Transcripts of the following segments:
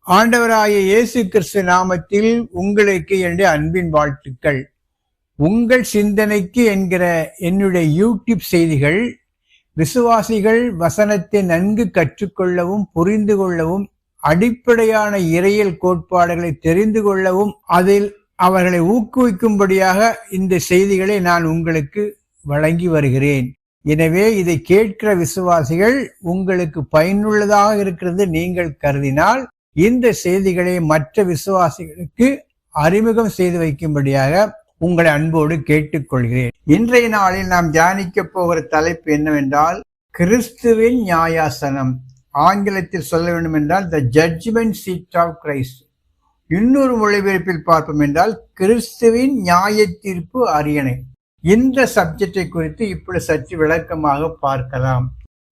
ஆண்டவராகிய இயேசு கிறிஸ்து நாமத்தில் உங்களுக்கு என்னுடைய அன்பின் வாழ்த்துக்கள். உங்கள் சிந்தனைக்கு என்கிற என்னுடைய யூடியூப் செய்திகள் விசுவாசிகள் வசனத்தை நன்கு கற்றுக்கொள்ளவும் புரிந்து கொள்ளவும், அடிப்படையான இறையியல் கோட்பாடுகளை தெரிந்து கொள்ளவும், அதில் அவர்களை ஊக்குவிக்கும்படியாக இந்த செய்திகளை நான் உங்களுக்கு வழங்கி வருகிறேன். எனவே இதை கேட்கிற விசுவாசிகள் உங்களுக்கு பயனுள்ளதாக இருக்கிறது நீங்கள் கருதினால் இந்த செய்திகளை மற்ற விசுவாசிகளுக்கு அறிமுகம் செய்து வைக்கும்படியாக உங்களை அன்போடு கேட்டுக்கொள்கிறேன். இன்றைய நாளில் நாம் தியானிக்க போகிற தலைப்பு என்னவென்றால், கிறிஸ்துவின் நியாயாசனம். ஆங்கிலத்தில் சொல்ல வேண்டும் என்றால் த ஜட்ஜ்மெண்ட் சீட் ஆஃப் கிரைஸ்ட். இன்னொரு மொழிபெயர்ப்பில் பார்ப்போம் என்றால் கிறிஸ்துவின் நியாய தீர்ப்பு அரியணை. இந்த சப்ஜெக்டை குறித்து இப்படி சற்று விளக்கமாக பார்க்கலாம்.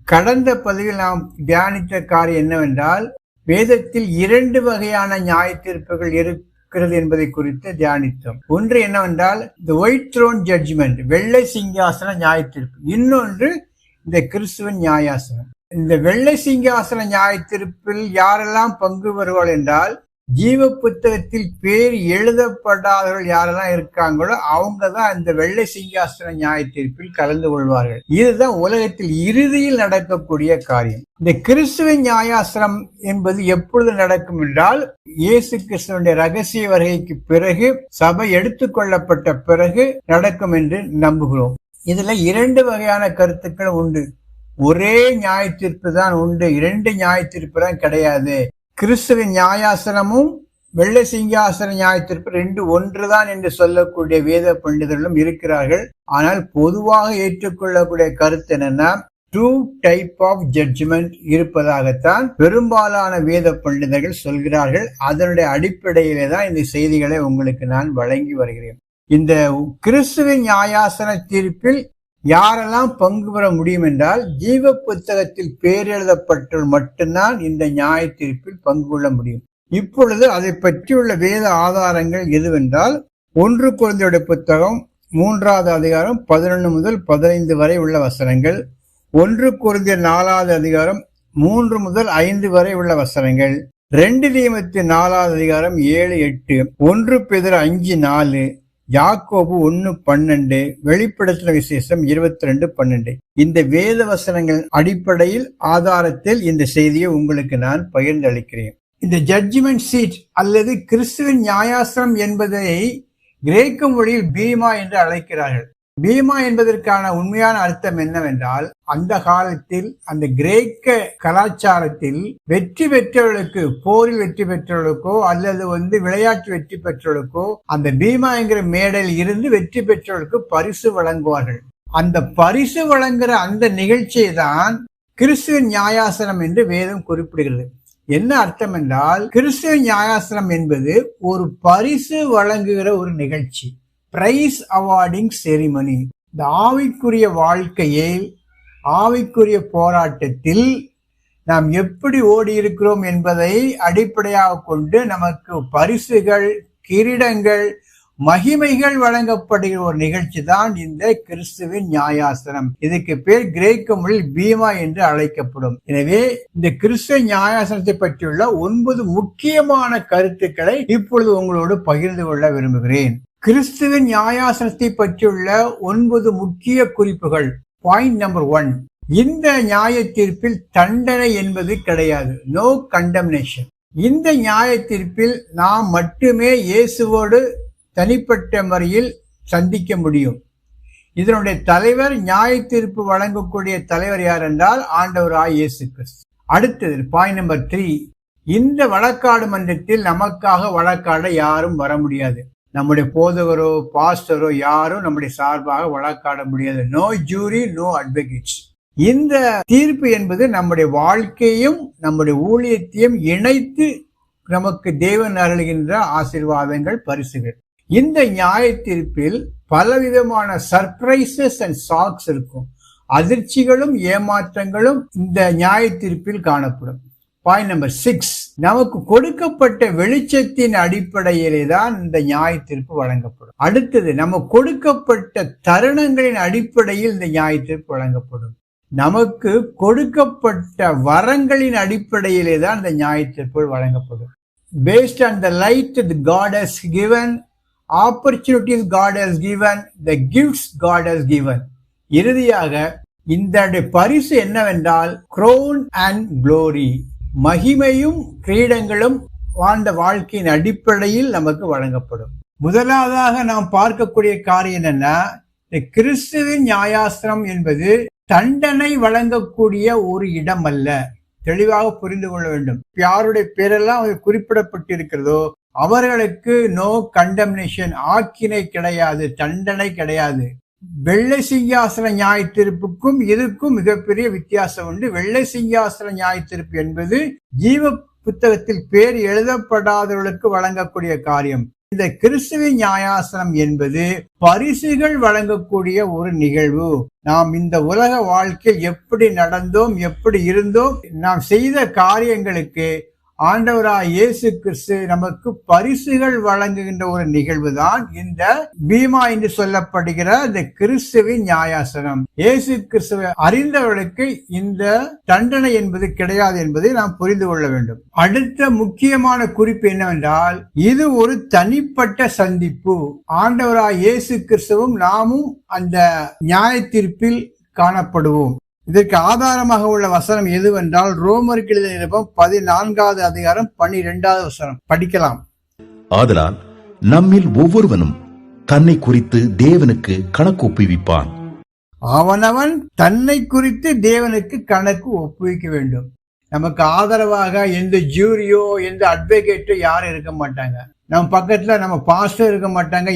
கடந்த பதிவில் நாம் தியானித்த காரியம் என்னவென்றால், வேதத்தில் 2 வகையான நியாய தீர்ப்புகள் இருக்கிறது என்பதை குறித்து தியானித்தோம். ஒன்று என்னவென்றால் தி ஒயிட் த்ரோன் ஜட்ஜ்மெண்ட், வெள்ளை சிங்காசன நியாய தீர்ப்பு. இன்னொன்று இந்த கிறிஸ்துவின் நியாயாசனம். இந்த வெள்ளை சிங்காசன நியாய தீர்ப்பில் யாரெல்லாம் பங்கு பெறுவார்கள் என்றால், ஜீவ புத்தகத்தில் பேர் எழுதப்படாதவர்கள் யாரெல்லாம் இருக்காங்களோ அவங்க தான் இந்த வெள்ளை சிங்காசன நியாய தீர்ப்பில் கலந்து கொள்வார்கள். இதுதான் உலகத்தில் இறுதியில் நடக்கக்கூடிய காரியம். இந்த கிறிஸ்துவின் நியாயாசனம் என்பது எப்பொழுது நடக்கும் என்றால், இயேசு கிறிஸ்துவனுடைய ரகசிய வருகைக்கு பிறகு, சபை எடுத்துக்கொள்ளப்பட்ட பிறகு நடக்கும் என்று நம்புகிறோம். இதுல 2 வகையான கருத்துக்கள் உண்டு. ஒரே நியாய தீர்ப்பு தான் உண்டு, 2 நியாய தீர்ப்பு தான் கிடையாது. கிறிஸ்துவின் நியாயாசனமும் வெள்ளை சிங்காசன நியாய தீர்ப்பு 2 ஒன்றுதான் என்று சொல்லக்கூடிய வேத பண்டிதர்களும் இருக்கிறார்கள். ஆனால் பொதுவாக ஏற்றுக்கொள்ளக்கூடிய கருத்து என்னன்னா, 2 டைப் ஆஃப் ஜட்ஜ்மெண்ட் இருப்பதாகத்தான் பெரும்பாலான வேத பண்டிதர்கள் சொல்கிறார்கள். அதனுடைய அடிப்படையிலே தான் இந்த செய்திகளை உங்களுக்கு நான் வழங்கி வருகிறேன். இந்த கிறிஸ்துவின் நியாயாசன தீர்ப்பில் யாரெல்லாம் பங்கு பெற முடியும் என்றால், ஜீவ புத்தகத்தில் பேர் எழுதப்பட்டவர்கள் மட்டும்தான் இந்த நியாய தீர்ப்பில் பங்கு கொள்ள முடியும். இப்பொழுது அதை பற்றியுள்ள வேத ஆதாரங்கள் எதுவென்றால், 1 கொரிந்தியருடைய புத்தகம் 3வது அதிகாரம் 11 முதல் 15 வரை உள்ள வசனங்கள், 1 கொரிந்தியர் 4வது அதிகாரம் 3 முதல் 5 வரை உள்ள வசனங்கள், 2 தீமோத்தேயு 4வது அதிகாரம் 7, 8, 1 பேதுரு 5, 4, யாக்கோபு 1:12, வெளிப்படுத்தின விசேஷம் 22:12. இந்த வேத வசனங்கள் அடிப்படையில் ஆதாரத்தில் இந்த செய்தியை உங்களுக்கு நான் பகிர்ந்து அளிக்கிறேன். இந்த ஜட்ஜ்மெண்ட் சீட் அல்லது கிறிஸ்துவின் நியாயாசனம் என்பதை கிரேக்க மொழியில் பீமா என்று அழைக்கிறார்கள். பீமா என்பதற்கான உண்மையான அர்த்தம் என்னவென்றால், அந்த காலத்தில் அந்த கிரேக்க கலாச்சாரத்தில் வெற்றி பெற்றவர்களுக்கு, போரில் வெற்றி பெற்றவர்களுக்கோ அல்லது விளையாட்டு வெற்றி பெற்றவர்களுக்கோ அந்த பீமா என்கிற மேடையில் இருந்து வெற்றி பெற்றவர்களுக்கு பரிசு வழங்குவார்கள். அந்த பரிசு வழங்குற அந்த நிகழ்ச்சியை தான் கிறிஸ்துவின் நியாயாசனம் என்று வேதம் குறிப்பிடுகிறது. என்ன அர்த்தம் என்றால், கிறிஸ்துவின் நியாயாசனம் என்பது ஒரு பரிசு வழங்குகிற ஒரு நிகழ்ச்சி, பிரைஸ் அவார்டிங் செரிமனி. இந்த ஆவிக்குரிய வாழ்க்கையில், ஆவிக்குரிய போராட்டத்தில் நாம் எப்படி ஓடி இருக்கிறோம் என்பதை அடிப்படையாக கொண்டு நமக்கு பரிசுகள், கிரீடங்கள், மகிமைகள் வழங்கப்படுகிற ஒரு நிகழ்ச்சி தான் இந்த கிறிஸ்துவின் நியாயாசனம். இதுக்கு பேர் கிரேக்க மொழியில் பீமா என்று அழைக்கப்படும். எனவே இந்த கிறிஸ்துவ நியாயாசனத்தை பற்றியுள்ள 9 முக்கியமான கருத்துக்களை இப்பொழுது உங்களோடு பகிர்ந்து கொள்ள விரும்புகிறேன். கிறிஸ்துவின் நியாயாசனத்தை பற்றியுள்ள 9 முக்கிய குறிப்புகள். பாயிண்ட் நம்பர் 1, இந்த நியாய தீர்ப்பில் தண்டனை என்பது கிடையாது. No condemnation. இந்த நியாய தீர்ப்பில் நாம் மட்டுமே இயேசுவோடு தனிப்பட்ட முறையில் சந்திக்க முடியும். இதனுடைய தலைவர், நியாய தீர்ப்பு வழங்கக்கூடிய தலைவர் யார் என்றால் ஆண்டவராய் இயேசு கிறிஸ்து. அடுத்தது பாயிண்ட் நம்பர் 3, இந்த வழக்காடு மன்றத்தில் நமக்காக வழக்காட யாரும் வர முடியாது. நம்முடைய போதகரோ பாஸ்டரோ யாரும் நம்முடைய சார்பாக வழக்காட முடியாது. No jury, no advocates. இந்த தீர்ப்பு என்பது நம்முடைய வாழ்க்கையும் நம்முடைய ஊழியத்தையும் இணைத்து நமக்கு தேவன் அருளுகின்ற ஆசீர்வாதங்கள், பரிசுகள். இந்த நியாய தீர்ப்பில் பலவிதமான சர்ப்ரைசஸ் அண்ட் ஷாக்ஸ் இருக்கும். அதிர்ச்சிகளும் ஏமாற்றங்களும் இந்த நியாய தீர்ப்பில் காணப்படும். பாயிண்ட் நம்பர் 6, நமக்கு கொடுக்கப்பட்ட வெளிச்சத்தின் அடிப்படையிலே தான் இந்த நியாய தீர்ப்பு வழங்கப்படும். அடுத்தது, நமக்கு கொடுக்கப்பட்ட தருணங்களின் அடிப்படையில் இந்த நியாய தீர்ப்பு வழங்கப்படும். நமக்கு கொடுக்கப்பட்ட வரங்களின் அடிப்படையிலே தான் இந்த நியாய தீர்ப்பு வழங்கப்படும். based on the light that God has given, opportunities God has given, the gifts God has given. இறுதியாக இந்த பரிசு என்னவென்றால் crown and glory, மகிமையும் கிரீடங்களும் வாழ்ந்த வாழ்க்கையின் அடிப்படையில் நமக்கு வழங்கப்படும். முதலாவதாக நாம் பார்க்கக்கூடிய காரியம் என்னன்னா, கிறிஸ்துவின் நியாயாசனம் என்பது தண்டனை வழங்கக்கூடிய ஒரு இடம் அல்ல. தெளிவாக புரிந்து கொள்ள வேண்டும். யாருடைய பேரெல்லாம் குறிப்பிடப்பட்டிருக்கிறதோ அவர்களுக்கு நோ கண்டம்னேஷன், ஆக்கினை கிடையாது, தண்டனை கிடையாது. வெள்ளை சிங்காசன நியாய தீர்ப்புக்கும் இதுக்கும் மிகப்பெரிய வித்தியாசம் உண்டு. வெள்ளை சிங்காசன நியாய தீர்ப்பு என்பது ஜீவ புத்தகத்தில் பேர் எழுதப்படாதவர்களுக்கு வழங்கக்கூடிய காரியம். இந்த கிறிஸ்துவின் நியாயாசனம் என்பது பரிசுகள் வழங்கக்கூடிய ஒரு நிகழ்வு. நாம் இந்த உலக வாழ்க்கையில் எப்படி நடந்தோம், எப்படி இருந்தோம், நாம் செய்த காரியங்களுக்கு ஆண்டவராய் இயேசு கிறிஸ்து நமக்கு பரிசுகள் வழங்குகின்ற ஒரு நிகழ்வு தான் இந்த பீமா என்று சொல்லப்படுகிற இந்த கிறிஸ்துவின் நியாயாசனம். இயேசு கிறிஸ்துவை அறிந்தவர்களுக்கு இந்த தண்டனை என்பது கிடையாது என்பதை நாம் புரிந்து கொள்ள வேண்டும். அடுத்த முக்கியமான குறிப்பு என்னவென்றால், இது ஒரு தனிப்பட்ட சந்திப்பு. ஆண்டவராய் இயேசு கிறிஸ்துவும் நாமும் அந்த நியாய தீர்ப்பில் காணப்படுவோம். இதற்கு ஆதாரமாக உள்ள வசனம் எதுவென்றால், ரோமருக்கு எழுதிய நிருபம் 14வது அதிகாரம் 12வது வசனம் படிக்கலாம். ஆதலால் நம்மில் ஒவ்வொருவனும் தன்னை குறித்து தேவனுக்கு கணக்கு ஒப்புவிப்பான். அவனவன் தன்னை குறித்து தேவனுக்கு கணக்கு ஒப்புவிக்க வேண்டும். நமக்கு ஆதரவாக எந்த ஜூரியோ எந்த அட்வொகேட்டோ யாரும் இருக்க மாட்டாங்க. நம்ம பக்கத்துல நம்ம பாஸ்டர் இருக்க மாட்டாங்க.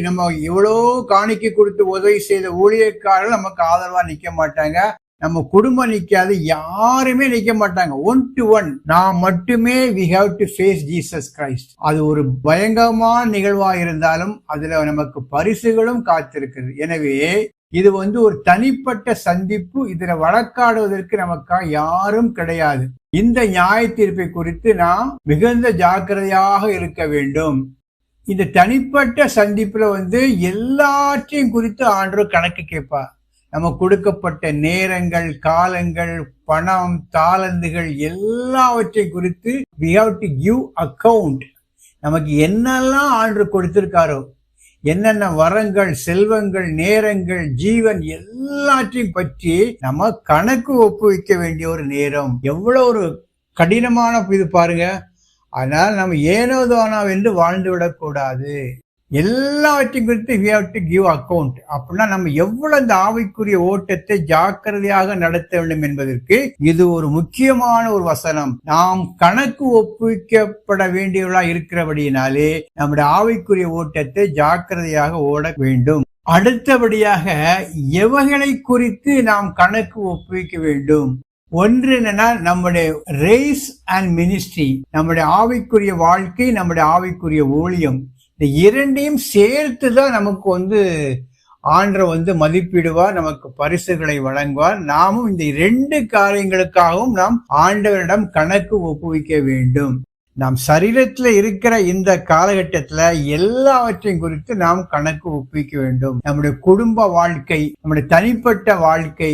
நம்ம எவ்வளவு காணிக்கை கொடுத்து உதவி செய்த ஊழியக்காரர்கள் நமக்கு ஆதரவா நிக்க மாட்டாங்க. நம்ம குடும்பம் நிக்காது, யாருமே நிக்க மாட்டாங்க. 1 to 1 நாம் மட்டுமே we have to face Jesus Christ. அது ஒரு பயங்கரமான நிகழ்வா இருந்தாலும் அதுல நமக்கு பரிசுகளும் காத்திருக்கிறது. எனவே இது ஒரு தனிப்பட்ட சந்திப்பு. இதுல வழக்காடுவதற்கு நமக்காக யாரும் கிடையாது. இந்த நியாய தீர்ப்பை குறித்து நாம் மிகுந்த ஜாக்கிரதையாக இருக்க வேண்டும். இந்த தனிப்பட்ட சந்திப்புல எல்லாற்றையும் குறித்து ஆண்டவர் கணக்கு கேட்பா. நம்ம கொடுக்கப்பட்ட நேரங்கள், காலங்கள், பணம், தாளந்துகள் எல்லாவற்றையும் குறித்து we have to give account. நமக்கு என்னெல்லாம் ஆண்டவர் கொடுத்திருக்காரோ, என்னென்ன வரங்கள், செல்வங்கள், நேரங்கள், ஜீவன் எல்லாற்றையும் பற்றி நம்ம கணக்கு ஒப்புவிக்க வேண்டிய ஒரு நேரம். எவ்வளவு ஒரு கடினமான இது பாருங்க. அதனால நம்ம ஏனோதானா என்று வாழ்ந்து விடக்கூடாது. எல்லாவற்றையும் குறித்து we have to give account. அப்படின்னா நம்ம எவ்வளவு இந்த ஆவிக்குரிய ஓட்டத்தை ஜாக்கிரதையாக நடத்த வேண்டும் என்பதற்கு இது ஒரு முக்கியமான ஒரு வசனம். நாம் கணக்கு ஒப்புவிக்கப்பட வேண்டியவர்களா இருக்கிறபடியினாலே நம்முடைய ஆவிக்குரிய ஓட்டத்தை ஜாக்கிரதையாக ஓட வேண்டும். அடுத்தபடியாக எவைகளை குறித்து நாம் கணக்கு ஒப்புவிக்க வேண்டும்? ஒன்று என்னன்னா, நம்முடைய ரேஸ் அண்ட் மினிஸ்ட்ரி, நம்முடைய ஆவிக்குரிய வாழ்க்கை, நம்முடைய ஆவிக்குரிய ஊழியம், இந்த இரண்டையும் சேர்த்துதான் நமக்கு ஆண்டவர் மதிப்பிடுவார், நமக்கு பரிசுகளை வழங்குவார். நாமும் இந்த 2 காரியங்களுக்காகவும் நாம் ஆண்டவரிடம் கணக்கு ஒப்புவிக்க வேண்டும். நாம் சரீரத்துல இருக்கிற இந்த காலகட்டத்துல எல்லாவற்றையும் குறித்து நாம் கணக்கு ஒப்புவிக்க வேண்டும். நம்முடைய குடும்ப வாழ்க்கை, நம்முடைய தனிப்பட்ட வாழ்க்கை,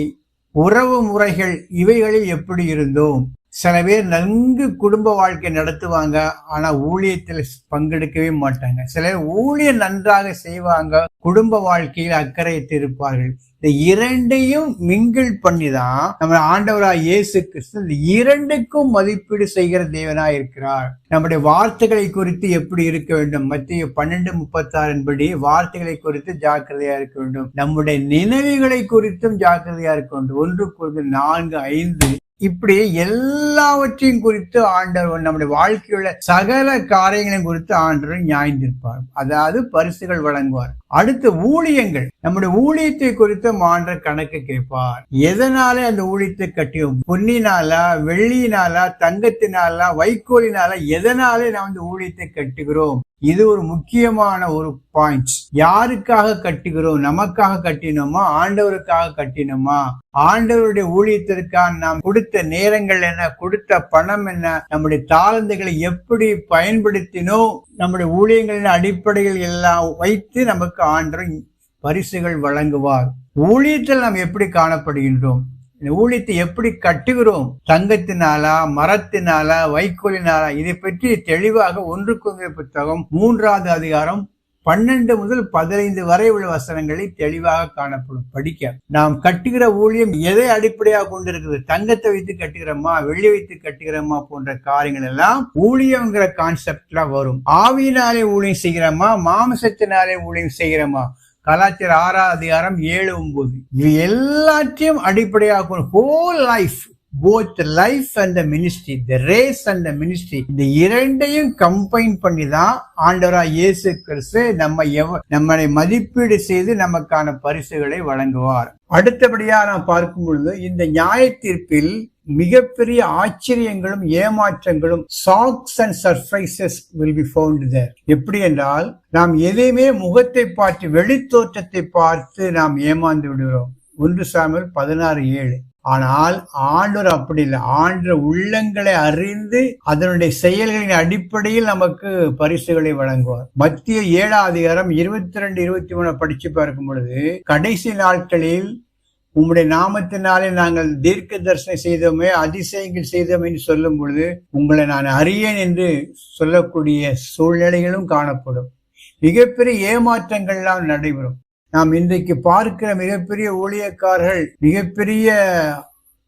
உறவு முறைகள், இவைகளில் எப்படி இருந்தோம்? சில பேர் நன்கு குடும்ப வாழ்க்கை நடத்துவாங்க, ஆனா ஊழியத்தில் பங்கெடுக்கவே மாட்டாங்க. சிலர் ஊழியம் நன்றாக செய்வாங்க, குடும்ப வாழ்க்கையில் அக்கறையற்று இருப்பார்கள். இந்த இரண்டையும் மிங்கிள் பண்ணிதான் நம்ம ஆண்டவராய் இயேசு கிறிஸ்து இந்த இரண்டுக்கும் மதிப்பீடு செய்கிற தேவனாய் இருக்கிறார். நம்முடைய வார்த்தைகளை குறித்து எப்படி இருக்க வேண்டும்? மத்திய 12:36 படி வார்த்தைகளை குறித்து ஜாக்கிரதையா இருக்க வேண்டும். நம்முடைய நினைவுகளை குறித்தும் ஜாக்கிரதையா இருக்க வேண்டும். 1 Corinthians 4:5 இப்படி எல்லாவற்றையும் குறித்து ஆண்டவர் நம்முடைய வாழ்க்கையுள்ள சகல காரியங்களையும் குறித்து ஆண்டவர் நியாயந்திருப்பார். அதாவது பரிசுகள் வழங்குவார். அடுத்து ஊழியங்கள், நம்முடைய ஊழியத்தை குறித்து ஆண்டவர் கணக்கு கேட்பார். எதனால அந்த ஊழியத்தை கட்டியோம்? பொன்னினாலா, வெள்ளியினாலா, தங்கத்தினாலா, வைக்கோலினாலா, எதனால நாம் இந்த ஊழியத்தை கட்டுகிறோம்? இது ஒரு முக்கியமான ஒரு பாயிண்ட். யாருக்காக கட்டுகிறோம்? நமக்காக கட்டினோமா? ஆண்டவருக்காக கட்டினோமா? ஆண்டவருடைய ஊழியத்திற்காக நாம் கொடுத்த நேரங்கள் என்ன, கொடுத்த பணம் என்ன, நம்முடைய தாளந்துகளை எப்படி பயன்படுத்தினோம், நம்முடைய ஊழியங்களின் அடிப்படையில் எல்லாம் வைத்து நமக்கு ஆண்டவர் பரிசுகள் வழங்குவார். ஊழியத்தில் நாம் எப்படி காணப்படுகின்றோம்? இந்த ஊழியத்தை எப்படி கட்டுகிறோம்? தங்கத்தினாலா, மரத்தினாலா, வைக்கோலினாலா? இதை பற்றி தெளிவாக 1 கொரிந்தியர் புத்தகம் 3வது அதிகாரம் 12 முதல் 15 வரை உள்ள வசனங்களை தெளிவாக காணப்படும். படிக்க நாம் கட்டுகிற ஊழியம் எதை அடிப்படையாக கொண்டிருக்கிறது? தங்கத்தை வைத்து கட்டுகிறோமா, வெள்ளி வைத்து கட்டுகிறோமா போன்ற காரியங்கள் எல்லாம் ஊழியங்கிற கான்செப்ட்ல வரும். ஆவியினாலே ஊழியம் செய்கிறோமா, மாமிசத்தினாலே ஊழியம் செய்கிறோமா? கலாச்சார 6வது அதிகாரம் 7, 9 இது எல்லாத்தையும் அடிப்படையாக whole life, both life and the ministry, the race and the ministry, இந்த இரண்டையும் கம்பைன் பண்ணி தான் ஆண்டவராய் இயேசு கிறிஸ்து நம்மை மதிப்பீடு செய்து நமக்கான பரிசுகளை வழங்குவார். அடுத்தபடியா நாம் பார்க்கும் பொழுது இந்த நியாய தீர்ப்பில் மிகப்பெரிய ஆச்சரியங்களும் ஏமாற்றங்களும் shocks and surprises will be found there. எப்படி என்றால், நாம் எதையுமே முகத்தை பார்த்து வெளித்தோற்றத்தை பார்த்து நாம் ஏமாந்து விடுகிறோம். 1 சாமுவேல் 16:7. ஆனால் ஆண்டவர் அப்படி இல்லை. ஆண்டவர் உள்ளங்களை அறிந்து அதனுடைய செயல்களின் அடிப்படையில் நமக்கு பரிசுகளை வழங்குவார். மத்திய 7வது அதிகாரம் 22, 23 படிச்சு பார்க்கும் பொழுது, கடைசி நாட்களில் உம்முடைய நாமத்தினாலே நாங்கள் தீர்க்க தரிசனம் செய்தோமே, அதிசயங்கள் செய்தோமே என்று சொல்லும் பொழுது உங்களை நான் அறியேன் என்று சொல்லக்கூடிய சூழ்நிலைகளும் காணப்படும். மிகப்பெரிய ஏமாற்றங்கள்லாம் நடைபெறும். நாம் இன்றைக்கு பார்க்கிற மிகப்பெரிய ஊழியக்காரர்கள், மிகப்பெரிய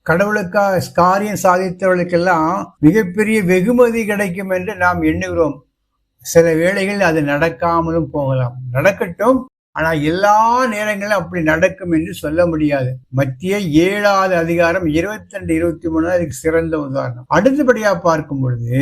கடவுளுக்காக காரியம் சாதித்தவர்களுக்கெல்லாம் மிகப்பெரிய வெகுமதி கிடைக்கும் என்று நாம் எண்ணுகிறோம். சில வேளைகளில் அது நடக்காமலும் போகலாம். நடக்கட்டும், ஆனால் எல்லா நேரங்களிலும் அப்படி நடக்கும் என்று சொல்ல முடியாது. மத்திய 7வது அதிகாரம் 22, 23 அதுக்கு சிறந்த உதாரணம். அடுத்தபடியா பார்க்கும் பொழுது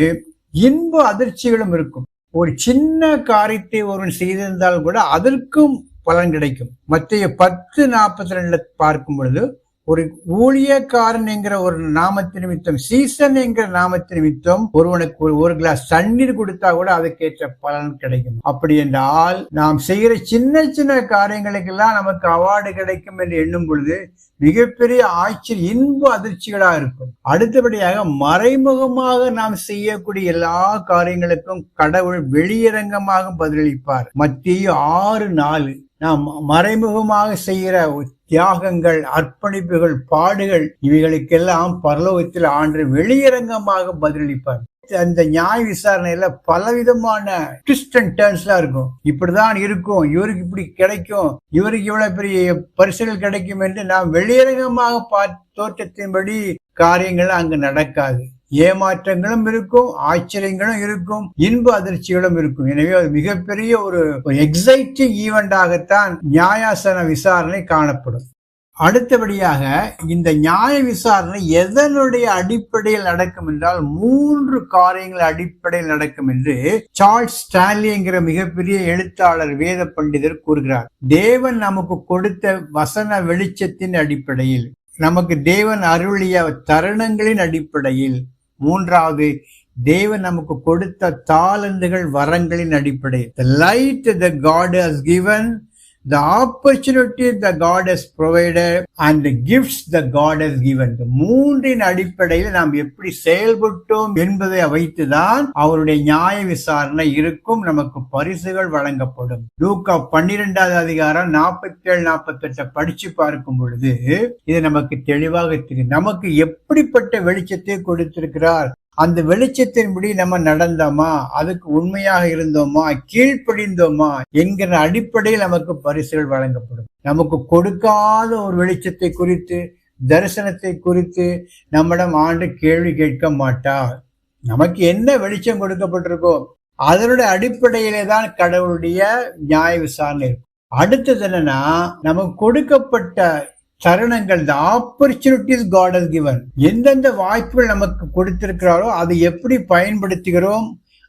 இன்ப அதிர்ச்சிகளும் இருக்கும். ஒரு சின்ன காரியத்தை ஒருவன் செய்திருந்தால் கூட அதற்கும் பலன் கிடைக்கும். மத்திய 10:42 பார்க்கும் பொழுது, ஒரு ஊழியக்காரன் என்கிற ஒரு நாமத்து நிமித்தம், சீசன் என்கிற நாமத்து நிமித்தம் ஒருவனுக்கு ஒரு கிளாஸ் தண்ணீர் கொடுத்தா கூட அதுக்கேற்ற பலன் கிடைக்கும். அப்படி என்றால் நாம் செய்கிற சின்ன சின்ன காரியங்களுக்கெல்லாம் நமக்கு அவார்டு கிடைக்கும் என்று எண்ணும் பொழுது மிகப்பெரிய ஆச்சரிய இன்ப அதிர்ச்சிகளா இருக்கும். அடுத்தபடியாக மறைமுகமாக நாம் செய்யக்கூடிய எல்லா காரியங்களுக்கும் கடவுள் வெளியரங்கமாக பதிலளிப்பார். மத்திய 6:4 நாம் மறைமுகமாக செய்கிற தியாகங்கள், அர்ப்பணிப்புகள், பாடுகள் இவைகளுக்கெல்லாம் பரலோகத்தில் ஆண்டவர் வெளியரங்கமாக பதிலளிப்பார். அந்த நியாய விசாரணையில பலவிதமான ட்விஸ்ட் அண்ட் டர்ன்ஸ்லாம் இருக்கும். இப்படிதான் இருக்கும், இவருக்கு இப்படி கிடைக்கும், இவருக்கு இவ்வளவு பெரிய பரிசுகள் கிடைக்கும் என்று நாம் வெளியரங்கமாக தோற்றத்தின்படி காரியங்கள் அங்கு நடக்காது. ஏமாற்றங்களும் இருக்கும், ஆச்சரியங்களும் இருக்கும், இன்ப அதிர்ச்சிகளும் இருக்கும். எனவே அது மிகப்பெரிய ஒரு எக்ஸைட்டிங் ஈவெண்டாகத்தான் நியாயாசன விசாரணை காணப்படும். அடுத்தபடியாக இந்த நியாய விசாரணை எதனுடைய அடிப்படையில் நடக்கும் என்றால் 3 காரியங்கள் அடிப்படையில் நடக்கும் என்று சார்ல்ஸ் ஸ்டான்லி என்கிற மிகப்பெரிய எழுத்தாளர், வேத பண்டிதர் கூறுகிறார். தேவன் நமக்கு கொடுத்த வசன வெளிச்சத்தின் அடிப்படையில், நமக்கு தேவன் அருளிய தருணங்களின் அடிப்படையில், 3வது தேவன் நமக்கு கொடுத்த தாளந்துகள், வரங்களின் அடிப்படையில், the light that God has given, the opportunity that God has provided and the gifts that God has given. இந்த 3இன் அடிப்படையில் நாம் எப்படி செயல்பட்டோம் என்பதை வைத்துதான் அவருடைய நியாய விசாரணை இருக்கும். நமக்கு பரிசுகள் வழங்கப்படும். லூக்கா 12வது அதிகாரம் 47, 48 படிச்சு பார்க்கும் பொழுது இது நமக்கு தெளிவாக தெரியும். நமக்கு எப்படிப்பட்ட வெளிச்சத்தை கொடுத்திருக்கிறார், அந்த வெளிச்சத்தின்படி நம்ம நடந்தோமா, அதுக்கு உண்மையாக இருந்தோமா, கீழ்ப்படிந்தோமா என்கிற அடிப்படையில் நமக்கு பரிசுகள் வழங்கப்படும். நமக்கு கொடுக்காத ஒரு வெளிச்சத்தை குறித்து, தரிசனத்தை குறித்து நம்மிடம் ஆண்டு கேள்வி கேட்க மாட்டார். நமக்கு என்ன வெளிச்சம் கொடுக்கப்பட்டிருக்கோ அதனுடைய அடிப்படையிலே தான் கடவுளுடைய நியாய விசாரணை இருக்கும். அடுத்தது என்னன்னா, நமக்கு கொடுக்கப்பட்ட தருணங்கள், the opportunities God has given, எந்தெந்த வாய்ப்புகள் நமக்கு கொடுத்திருக்கிறாரோ அதை எப்படி பயன்படுத்துகிறோம்,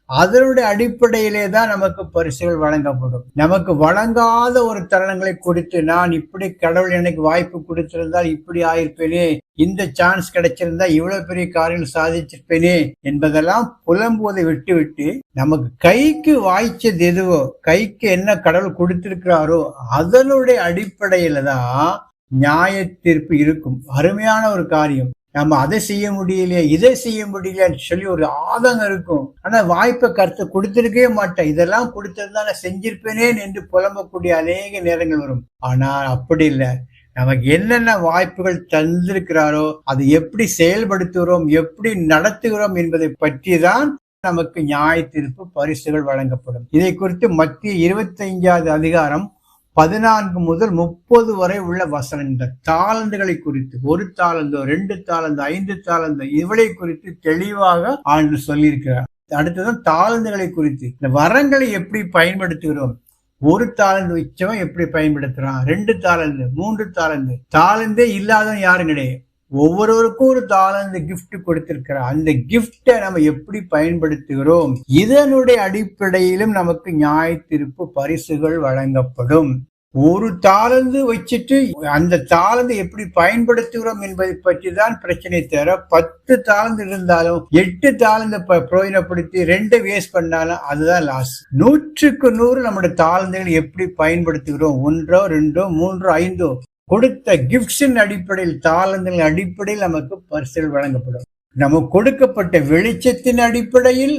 அதனுடைய அடிப்படையிலே தான் நமக்கு பரிசுகள் வழங்கப்படும். நமக்கு வழங்காத ஒரு தருணங்களை கொடுத்து, நான் இப்படி கடவுள் எனக்கு வாய்ப்பு கொடுத்திருந்தால் இப்படி ஆயிருப்பேனே, இந்த சான்ஸ் கிடைச்சிருந்தா இவ்வளவு பெரிய காரியங்கள் சாதிச்சிருப்பேனே என்பதெல்லாம் புலம்புவதை விட்டு நமக்கு கைக்கு வாய்ச்சது எதுவோ, கைக்கு என்ன கடவுள் கொடுத்திருக்கிறாரோ அதனுடைய அடிப்படையில தான் நியாய தீர்ப்பு இருக்கும். அருமையான ஒரு காரியம். நம்ம அதை செய்ய முடியலையே, இதை செய்ய முடியலையான்னு சொல்லி ஒரு ஆதங்கம் இருக்கும். ஆனா வாய்ப்பை கருத்து கொடுத்திருக்கவே மாட்டேன், இதெல்லாம் கொடுத்திருந்தா நான் செஞ்சிருப்பேனேன் என்று புலம்பக்கூடிய அநேக நேரங்கள் வரும். ஆனால் அப்படி இல்லை. நமக்கு என்னென்ன வாய்ப்புகள் தந்திருக்கிறாரோ அதை எப்படி செயல்படுத்துகிறோம், எப்படி நடத்துகிறோம் என்பதை பற்றி தான் நமக்கு நியாய தீர்ப்பு பரிசுகள் வழங்கப்படும். இதை குறித்து மத்திய 25வது அதிகாரம் 14 முதல் 30 வரை உள்ள வசனங்கள் தாளந்துகளை குறித்து, 1 தாளந்தோ 2 தாளந்தோ 5 தாளந்தோ இவளை குறித்து தெளிவாக ஆண்டு சொல்லியிருக்கிறார். அடுத்ததான் தாளந்துகளை குறித்து, இந்த வரங்களை எப்படி பயன்படுத்துகிறோம், 1 தாளந்து வச்சவன் எப்படி பயன்படுத்துறான், 2 தாளந்து 3 தாளந்து, தாளந்தே இல்லாதவன் யாரும் கிடையாது. ஒவ்வொருவருக்கும் ஒரு தாளந்து கிஃப்ட் கொடுத்திருக்கிறார். அந்த கிஃப்டை நம்ம எப்படி பயன்படுத்துகிறோம், இதனுடைய அடிப்படையிலும் நமக்கு நியாய தீர்ப்பு பரிசுகள் வழங்கப்படும். 1 தாளந்து வச்சுட்டு அந்த தாளந்து எப்படி பயன்படுத்துகிறோம் என்பதை பற்றி தான் பிரச்சனை தவிர 10 தாளந்து இருந்தாலும் 8 தாளந்து பிரயோஜனப்படுத்தி 2 வேஸ்ட் பண்ணாலும் அதுதான் லாஸ். 100க்கு 100 நம்முடைய தாளந்துகள் எப்படி பயன்படுத்துகிறோம், 1, 2, 3, 5 கொடுத்த கிஃப்ட்ஸின் அடிப்படையில், தாளந்தின் அடிப்படையில் நமக்கு பரிசுகள் வழங்கப்படும். நமக்கு கொடுக்கப்பட்ட வெளிச்சத்தின் அடிப்படையில்,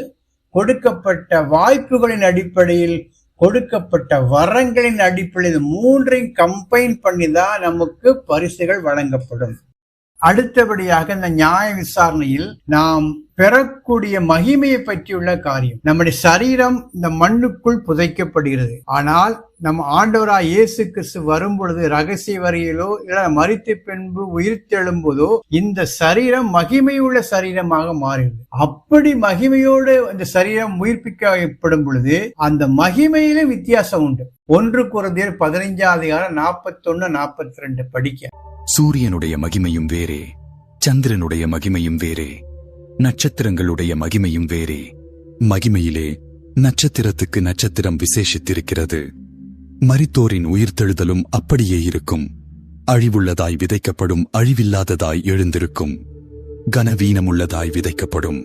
கொடுக்கப்பட்ட வாய்ப்புகளின் அடிப்படையில், கொடுக்கப்பட்ட வரங்களின் அடிப்படையில் 3ஐயும் கம்பைன் பண்ணி தான் நமக்கு பரிசுகள் வழங்கப்படும். அடுத்தபடியாக இந்த நியாய விசாரணையில் நாம் பெறக்கூடிய மகிமையை பற்றியுள்ள காரியம். நம்முடைய சரீரம் இந்த மண்ணுக்குள் புதைக்கப்படுகிறது. ஆனால் நம் ஆண்டவராய் இயேசு கிறிஸ்து வரும் பொழுது, ரகசிய வரையிலோ இல்ல மரித்த பின்பு உயிர்த்தெழும்போதோ இந்த சரீரம் மகிமையுள்ள சரீரமாக மாறுகிறது. அப்படி மகிமையோடு இந்த சரீரம் உயிர்ப்பிக்கப்படும் பொழுது அந்த மகிமையிலே வித்தியாசம் உண்டு. 1 கொரிந்தியர் 15வது அதிகாரம் 41, 42 படிக்க. சூரியனுடைய மகிமையும் வேறே, சந்திரனுடைய மகிமையும் வேறே, நட்சத்திரங்களுடைய மகிமையும் வேறே. மகிமையிலே நட்சத்திரத்துக்கு நட்சத்திரம் விசேஷித்திருக்கிறது. மரித்தோரின் உயிர்த்தெழுதலும் அப்படியே இருக்கும். அழிவுள்ளதாய் விதைக்கப்படும், அழிவில்லாததாய் எழுந்திருக்கும். கனவீனமுள்ளதாய் விதைக்கப்படும்,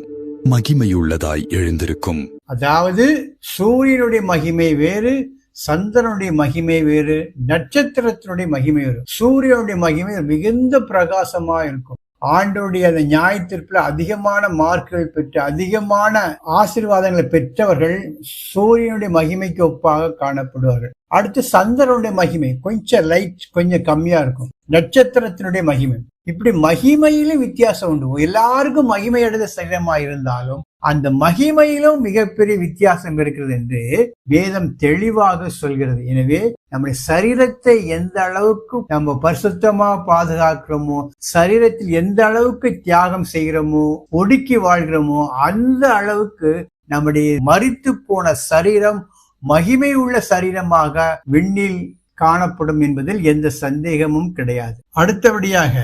மகிமையுள்ளதாய் எழுந்திருக்கும். அதாவது சூரியனுடைய மகிமை வேறு, சந்திரனுடைய மகிமை வேறு, நட்சத்திரத்தினுடைய மகிமை வேறு. சூரியனுடைய மகிமை மிகுந்த பிரகாசமா இருக்கும். ஆண்டோடைய அந்த நியாய தீர்ப்புல அதிகமான மார்க்குகள் பெற்று அதிகமான ஆசீர்வாதங்களை பெற்றவர்கள் சூரியனுடைய மகிமைக்கு ஒப்பாக காணப்படுவார்கள். அடுத்து சந்திரனுடைய மகிமை கொஞ்சம் லைட், கொஞ்சம் கம்மியா இருக்கும். நட்சத்திரத்தினுடைய மகிமை, இப்படி மகிமையிலும் வித்தியாசம் உண்டு. எல்லாருக்கும் மகிமை அடைந்த சரீரமா இருந்தாலும் அந்த மகிமையிலும் மிகப்பெரிய வித்தியாசம் இருக்கிறது என்று வேதம் தெளிவாக சொல்கிறது. எனவே நம்முடைய சரீரத்தை எந்த அளவுக்கு நம்ம பரிசுத்தமா பாதுகாக்கிறோமோ, சரீரத்தில் எந்த அளவுக்கு தியாகம் செய்கிறோமோ, ஒடுக்கி வாழ்கிறோமோ, அந்த அளவுக்கு நம்முடைய மரித்து போன சரீரம் மகிமை உள்ள சரீரமாக விண்ணில் காணப்படும் என்பதில் எந்த சந்தேகமும் கிடையாது. அடுத்தபடியாக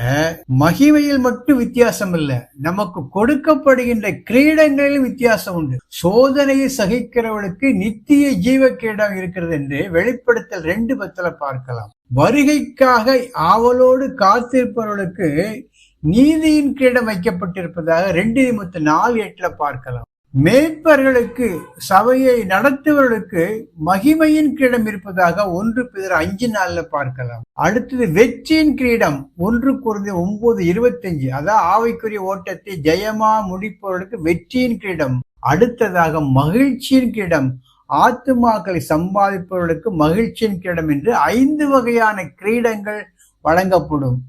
மகிமையில் மட்டும் வித்தியாசம் இல்லை, நமக்கு கொடுக்கப்படுகின்ற கிரீடங்களிலும் வித்தியாசம் உண்டு. சோதனையை சகிக்கிறவர்களுக்கு நித்திய ஜீவ கிரீடம் இருக்கிறது என்று வெளிப்படுத்தல் 2:10 பார்க்கலாம். வருகைக்காக ஆவலோடு காத்திருப்பவர்களுக்கு நீதியின் கிரீடம் வைக்கப்பட்டிருப்பதாக 2 தீமோத்தேயு 4:8 பார்க்கலாம். மேய்ப்பர்களுக்கு, சபையை நடத்துவர்களுக்கு மகிமையின் கிரீடம் இருப்பதாக 1 பேதுரு 5:4 பார்க்கலாம். அடுத்தது வெற்றியின் கிரீடம் 1 கொரிந்தியர் 9:25, அதாவது ஆவிக்குரிய ஓட்டத்தை ஜெயமா முடிப்பவர்களுக்கு வெற்றியின் கிரீடம். அடுத்ததாக மகிழ்ச்சியின் கிரீடம், ஆத்துமாக்களை சம்பாதிப்பவர்களுக்கு மகிழ்ச்சியின் கிரீடம் என்று 5 வகையான கிரீடங்கள் வழங்கப்படும்.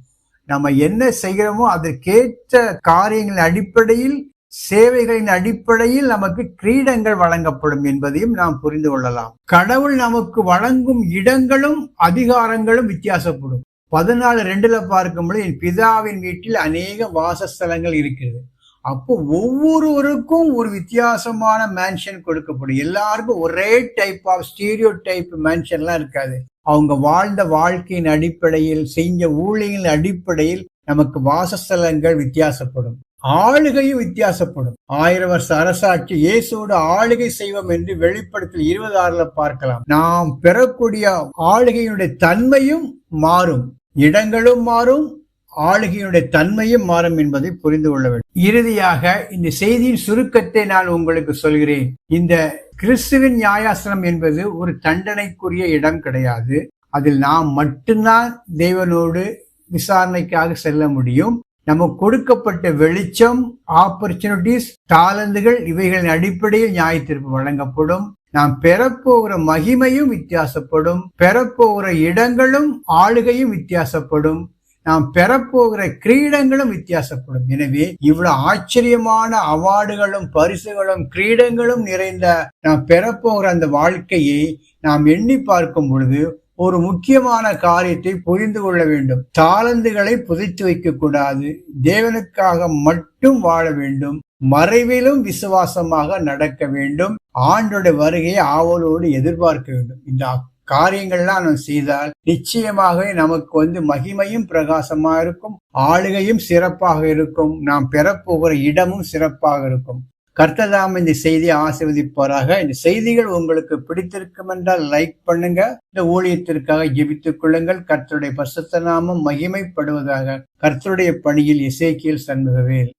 நம்ம என்ன செய்கிறோமோ அதற்கேற்ற காரியங்களின் அடிப்படையில், சேவைகளின் அடிப்படையில் நமக்கு கிரீடங்கள் வழங்கப்படும் என்பதையும் நாம் புரிந்து கொள்ளலாம். கடவுள் நமக்கு வழங்கும் இடங்களும் அதிகாரங்களும் வித்தியாசப்படும். 14:2 பார்க்கும்போது என் பிதாவின் வீட்டில் அநேக வாசஸ்தலங்கள் இருக்கிறது. அப்போ ஒவ்வொருவருக்கும் ஒரு வித்தியாசமான மேன்ஷன் கொடுக்கப்படும். எல்லாருக்கும் ஒரே டைப் ஆஃப் ஸ்டீரியோ டைப் மேன்ஷன்லாம் இருக்காது. அவங்க வாழ்ந்த வாழ்க்கையின் அடிப்படையில், செஞ்ச ஊழியங்களின் அடிப்படையில் நமக்கு வாசஸ்தலங்கள் வித்தியாசப்படும். ஆளுகையும் வித்தியாசப்படும். 1000 வருஷ அரசாட்சி இயேசுவோடு ஆளுகை செய்வோம் என்று வெளிப்படுத்தல் 26 பார்க்கலாம். நாம் பெறக்கூடிய ஆளுகையினுடைய தன்மையும் மாறும், இடங்களும் மாறும், ஆளுகையினுடைய தன்மையும் மாறும் என்பதை புரிந்து கொள்ள வேண்டும். இறுதியாக இந்த செய்தியின் சுருக்கத்தை நான் உங்களுக்கு சொல்கிறேன். இந்த கிறிஸ்துவின் நியாயாசனம் என்பது ஒரு தண்டனைக்குரிய இடம் கிடையாது. அதில் நாம் மட்டும்தான் தேவனோடு விசாரணைக்காக செல்ல முடியும். நமக்கு கொடுக்கப்பட்ட வெளிச்சம், ஆப்பர்ச்சுனிட்டிஸ், தாளந்துகள் இவைகளின் அடிப்படையில் நியாயத்தீர்ப்பு வழங்கப்படும். நாம் பெறப்போகிற மகிமையும் வித்தியாசப்படும், பெறப்போகிற இடங்களும் ஆளுகையும் வித்தியாசப்படும், நாம் பெறப்போகிற கிரீடங்களும் வித்தியாசப்படும். எனவே இவ்வளவு ஆச்சரியமான அவார்டுகளும் பரிசுகளும் கிரீடங்களும் நிறைந்த நாம் பெறப்போகிற அந்த வாழ்க்கையை நாம் எண்ணி பார்க்கும் பொழுது ஒரு முக்கியமான காரியத்தை புரிந்து கொள்ள வேண்டும். தாளந்துகளை புதைத்து வைக்க கூடாது. தேவனுக்காக மட்டும் வாழ வேண்டும். மறைவிலும் விசுவாசமாக நடக்க வேண்டும். ஆண்டோட வருகையை ஆவலோடு எதிர்பார்க்க வேண்டும். இந்த காரியங்கள்லாம் நாம் செய்தால் நிச்சயமாக நமக்கு மகிமையும் பிரகாசமா இருக்கும், ஆளுகையும் சிறப்பாக இருக்கும், நாம் பெறப்போகிற இடமும் சிறப்பாக இருக்கும். கர்த்தர் இந்த செய்தியை ஆசீர்வதிப்பாராக. இந்த செய்திகள் உங்களுக்கு பிடித்திருக்கும் என்றால் லைக் பண்ணுங்க. இந்த ஊழியத்திற்காக ஜெபித்துக் கொள்ளுங்கள். கர்த்தருடைய பரிசுத்த நாமம் மகிமைப்படுவதாக. கர்த்தருடைய பணியில் எசேக்கியேல் சண்முகவேல்.